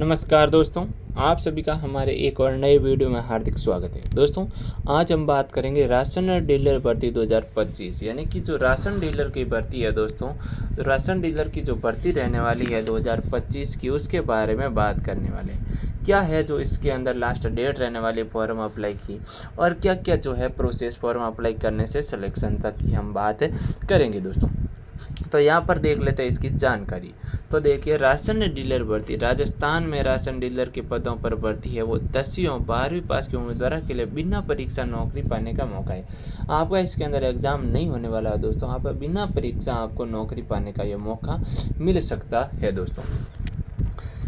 नमस्कार दोस्तों, आप सभी का हमारे एक और नए वीडियो में हार्दिक स्वागत है। दोस्तों, आज हम बात करेंगे राशन डीलर भर्ती 2025 यानी कि जो राशन डीलर की भर्ती है दोस्तों, राशन डीलर की जो भर्ती रहने वाली है 2025 की, उसके बारे में बात करने वाले हैं। क्या है जो इसके अंदर लास्ट डेट रहने वाली फॉर्म अप्लाई की और क्या क्या जो है प्रोसेस फॉर्म अप्लाई करने से सिलेक्शन तक की हम बात करेंगे दोस्तों। तो यहाँ पर देख लेते हैं इसकी जानकारी। तो देखिए, राशन डीलर भर्ती राजस्थान में राशन डीलर के पदों पर भर्ती है वो 10वीं और 12वीं पास के उम्मीदवारों के लिए बिना परीक्षा नौकरी पाने का मौका है। आपका इसके अंदर एग्जाम नहीं होने वाला है दोस्तों, आप बिना परीक्षा आपको नौकरी पाने का ये मौका मिल सकता है दोस्तों।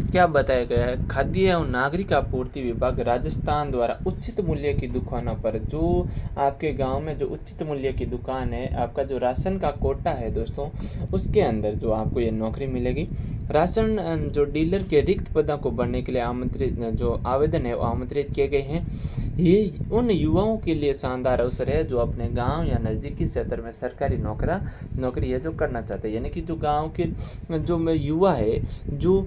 क्या बताया गया है, खाद्य एवं नागरिक आपूर्ति विभाग राजस्थान द्वारा उचित मूल्य की दुकानों पर, जो आपके गांव में जो उचित मूल्य की दुकान है, आपका जो राशन का कोटा है दोस्तों, उसके अंदर जो आपको ये नौकरी मिलेगी। राशन जो डीलर के रिक्त पदों को भरने के लिए आमंत्रित जो आवेदन है वो आमंत्रित किए गए हैं। ये उन युवाओं के लिए शानदार अवसर है जो अपने गांव या नज़दीकी क्षेत्र में सरकारी नौकरी है जो करना चाहते हैं। यानी कि जो गांव के जो युवा है जो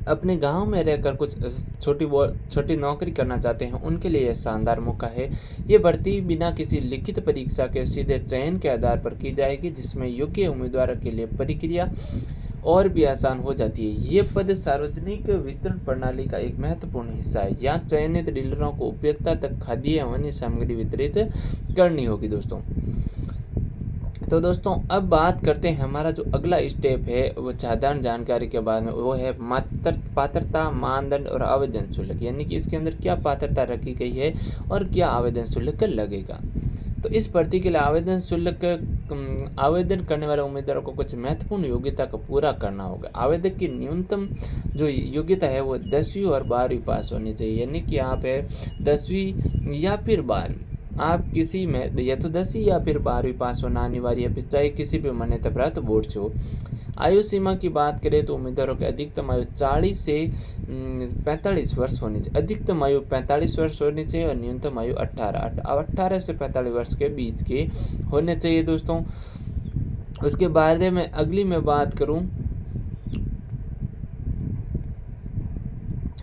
अपने गांव में रहकर कुछ छोटी नौकरी करना चाहते हैं, उनके लिए यह शानदार मौका है। ये भर्ती बिना किसी लिखित परीक्षा के सीधे चयन के आधार पर की जाएगी, जिसमें योग्य उम्मीदवारों के लिए प्रक्रिया और भी आसान हो जाती है। ये पद सार्वजनिक वितरण प्रणाली का एक महत्वपूर्ण हिस्सा है। यहाँ चयनित डीलरों को उपयोगिता तक खाद्य एवं अन्य सामग्री वितरित करनी होगी दोस्तों। तो दोस्तों, अब बात करते हैं हमारा जो अगला स्टेप है वो साधारण जानकारी के बाद में, वो है पात्रता मानदंड और आवेदन शुल्क। यानी कि इसके अंदर क्या पात्रता रखी गई है और क्या आवेदन शुल्क लगेगा। तो इस भर्ती के लिए आवेदन शुल्क, आवेदन करने वाले उम्मीदवारों को कुछ महत्वपूर्ण योग्यता को पूरा करना होगा। आवेदक की न्यूनतम जो योग्यता है वो 10वीं और 12वीं पास होनी चाहिए। यानी कि आप है 10वीं या फिर 12वीं, आप किसी में या तो 10वीं या फिर 12वीं पास होना अनिवार्य है, चाहे किसी भी मान्यता प्राप्त बोर्ड से हो। आयु सीमा की बात करें तो उम्मीदवारों की अधिकतम आयु 40 से 45 वर्ष होनी चाहिए। अधिकतम आयु 45 वर्ष होनी चाहिए और न्यूनतम आयु 18 से 45 वर्ष के बीच के होने चाहिए दोस्तों। उसके बारे में अगली मैं बात करूं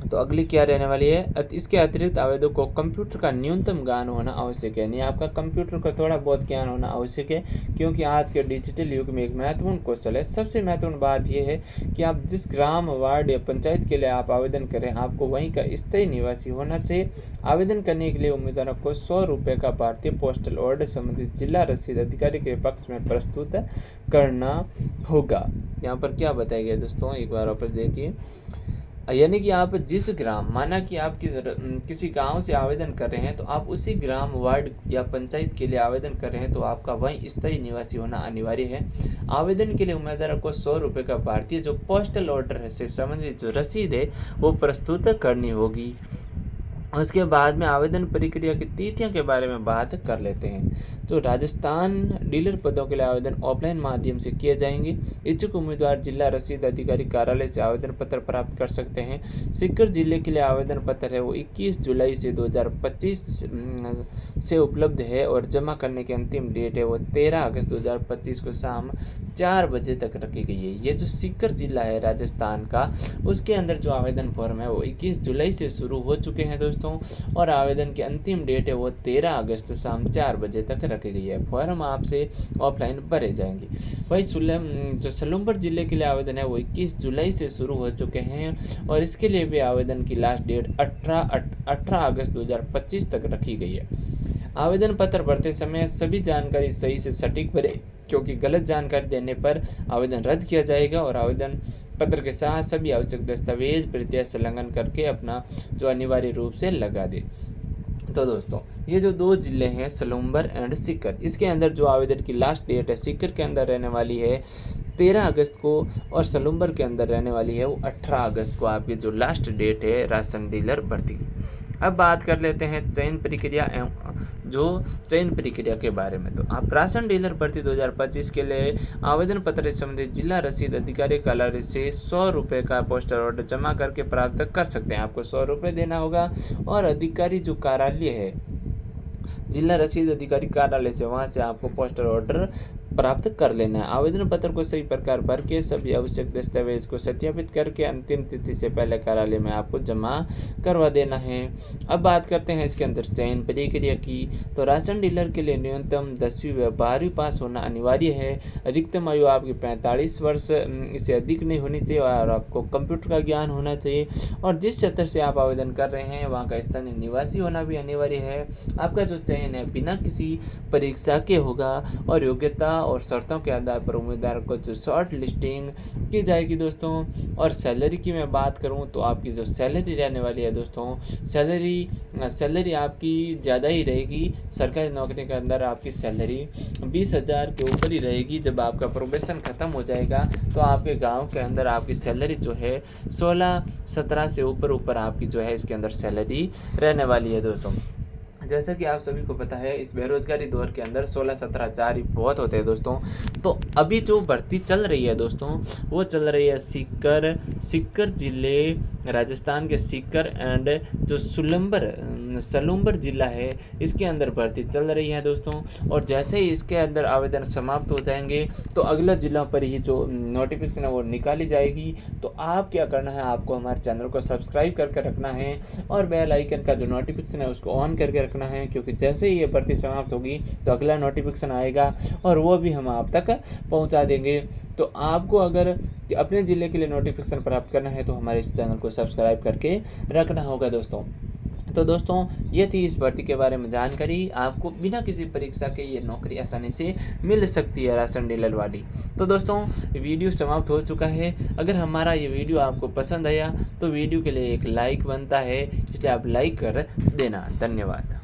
तो अगली क्या रहने वाली है, इसके अतिरिक्त आवेदक को कंप्यूटर का न्यूनतम ज्ञान होना आवश्यक है। यानी आपका कंप्यूटर का थोड़ा बहुत ज्ञान होना आवश्यक है, क्योंकि आज के डिजिटल युग में एक महत्वपूर्ण कौशल है। सबसे महत्वपूर्ण बात यह है कि आप जिस ग्राम, वार्ड या पंचायत के लिए आप आवेदन करें, आपको वहीं का स्थायी निवासी होना चाहिए। आवेदन करने के लिए उम्मीदवारों को 100 रुपये का भारतीय पोस्टल ऑर्डर संबंधित जिला रसीद अधिकारी के पक्ष में प्रस्तुत करना होगा। यहाँ पर क्या बताया गया दोस्तों, एक बार वापस देखिए। यानी कि आप जिस ग्राम, माना कि आप किसी गांव से आवेदन कर रहे हैं, तो आप उसी ग्राम, वार्ड या पंचायत के लिए आवेदन कर रहे हैं, तो आपका वहीं स्थायी निवासी होना अनिवार्य है। आवेदन के लिए उम्मीदवार को 100 रुपये का भारतीय जो पोस्टल ऑर्डर से संबंधित जो रसीद है वो प्रस्तुत करनी होगी। उसके बाद में आवेदन प्रक्रिया की तिथियों के बारे में बात कर लेते हैं। तो राजस्थान डीलर पदों के लिए आवेदन ऑफलाइन माध्यम से किए जाएंगे। इच्छुक उम्मीदवार जिला रसीद अधिकारी कार्यालय से आवेदन पत्र प्राप्त कर सकते हैं। सीकर जिले के लिए आवेदन पत्र है वो 21 जुलाई से 2025 से उपलब्ध है और जमा करने की अंतिम डेट है वो 13 अगस्त 2025 को शाम 4 बजे तक रखी गई है। ये जो सीकर जिला है राजस्थान का, उसके अंदर जो आवेदन फॉर्म है वो 21 जुलाई से शुरू हो चुके हैं दोस्तों, और आवेदन की अंतिम डेट है वो 13 अगस्त शाम 4 बजे तक रखी गई है। फॉर्म आपसे ऑफलाइन भरे जाएंगे। वही जो सलूमपुर जिले के लिए आवेदन है वो 21 जुलाई से शुरू हो चुके हैं और इसके लिए भी आवेदन की लास्ट डेट 18 अगस्त 2025 तक रखी गई है। आवेदन पत्र भरते समय सभी जानकारी सही से सटीक भरें, क्योंकि गलत जानकारी देने पर आवेदन रद्द किया जाएगा। और आवेदन पत्र के साथ सभी आवश्यक दस्तावेज प्रत्यय संलग्न करके अपना जो अनिवार्य रूप से लगा दे। तो दोस्तों, ये जो 2 जिले हैं सलूमपुर एंड सीकर, इसके अंदर जो आवेदन की लास्ट डेट है सीकर के अंदर रहने वाली है 13 अगस्त को और सलूमपुर के अंदर रहने वाली है वो 18 अगस्त को आपकी जो लास्ट डेट है राशन डीलर भर्ती की। अब बात कर लेते हैं चयन प्रक्रिया के बारे में। तो आप राशन डीलर भर्ती 2025 के लिए आवेदन पत्र संबंधित जिला रसीद अधिकारी कार्यालय से 100 रुपये का पोस्टल ऑर्डर जमा करके प्राप्त कर सकते हैं। आपको 100 रुपये देना होगा और अधिकारी जो कार्यालय है जिला रसीद अधिकारी कार्यालय से, वहाँ से आपको पोस्टल ऑर्डर प्राप्त कर लेना है। आवेदन पत्र को सही प्रकार भर के सभी आवश्यक दस्तावेज को सत्यापित करके अंतिम तिथि से पहले कार्यालय में आपको जमा करवा देना है। अब बात करते हैं इसके अंदर चयन प्रक्रिया की। तो राशन डीलर के लिए न्यूनतम 10वीं व 12वीं पास होना अनिवार्य है। अधिकतम आयु आपकी 45 वर्ष इससे अधिक नहीं होनी चाहिए और आपको कंप्यूटर का ज्ञान होना चाहिए। और जिस क्षेत्र से आप आवेदन कर रहे हैं वहाँ का स्थानीय निवासी होना भी अनिवार्य है। आपका जो चयन है बिना किसी परीक्षा के होगा और योग्यता और शर्तों के आधार पर उम्मीदवार को जो शॉर्ट लिस्टिंग की जाएगी दोस्तों। और सैलरी की मैं बात करूं तो आपकी जो सैलरी रहने वाली है दोस्तों, सैलरी आपकी ज़्यादा ही रहेगी। सरकारी नौकरी के अंदर आपकी सैलरी 20,000 के ऊपर ही रहेगी। जब आपका प्रोबेशन ख़त्म हो जाएगा तो आपके गाँव के अंदर आपकी सैलरी जो है 16-17 से ऊपर आपकी जो है इसके अंदर सैलरी रहने वाली है दोस्तों। जैसा कि आप सभी को पता है इस बेरोजगारी दौर के अंदर 16-17 बहुत होते हैं दोस्तों। तो अभी जो भर्ती चल रही है दोस्तों वो चल रही है सीकर जिले, राजस्थान के सीकर एंड जो सलूम्बर जिला है इसके अंदर भर्ती चल रही है दोस्तों। और जैसे ही इसके अंदर आवेदन समाप्त हो जाएंगे तो अगला जिला पर ही जो नोटिफिकेशन है वो निकाली जाएगी। तो आप क्या करना है, आपको हमारे चैनल को सब्सक्राइब करके रखना है और बेल आइकन का जो नोटिफिकेशन है उसको ऑन करके रखना है, क्योंकि जैसे ही ये भर्ती समाप्त होगी तो अगला नोटिफिकेशन आएगा और वो भी हम आप तक पहुंचा देंगे। तो आपको अगर अपने ज़िले के लिए नोटिफिकेशन प्राप्त करना है तो हमारे इस चैनल को सब्सक्राइब करके रखना होगा दोस्तों। तो दोस्तों ये थी इस भर्ती के बारे में जानकारी। आपको बिना किसी परीक्षा के ये नौकरी आसानी से मिल सकती है राशन डीलर वाली। तो दोस्तों वीडियो समाप्त हो चुका है। अगर हमारा ये वीडियो आपको पसंद आया तो वीडियो के लिए एक लाइक बनता है, इसलिए आप लाइक कर देना। धन्यवाद।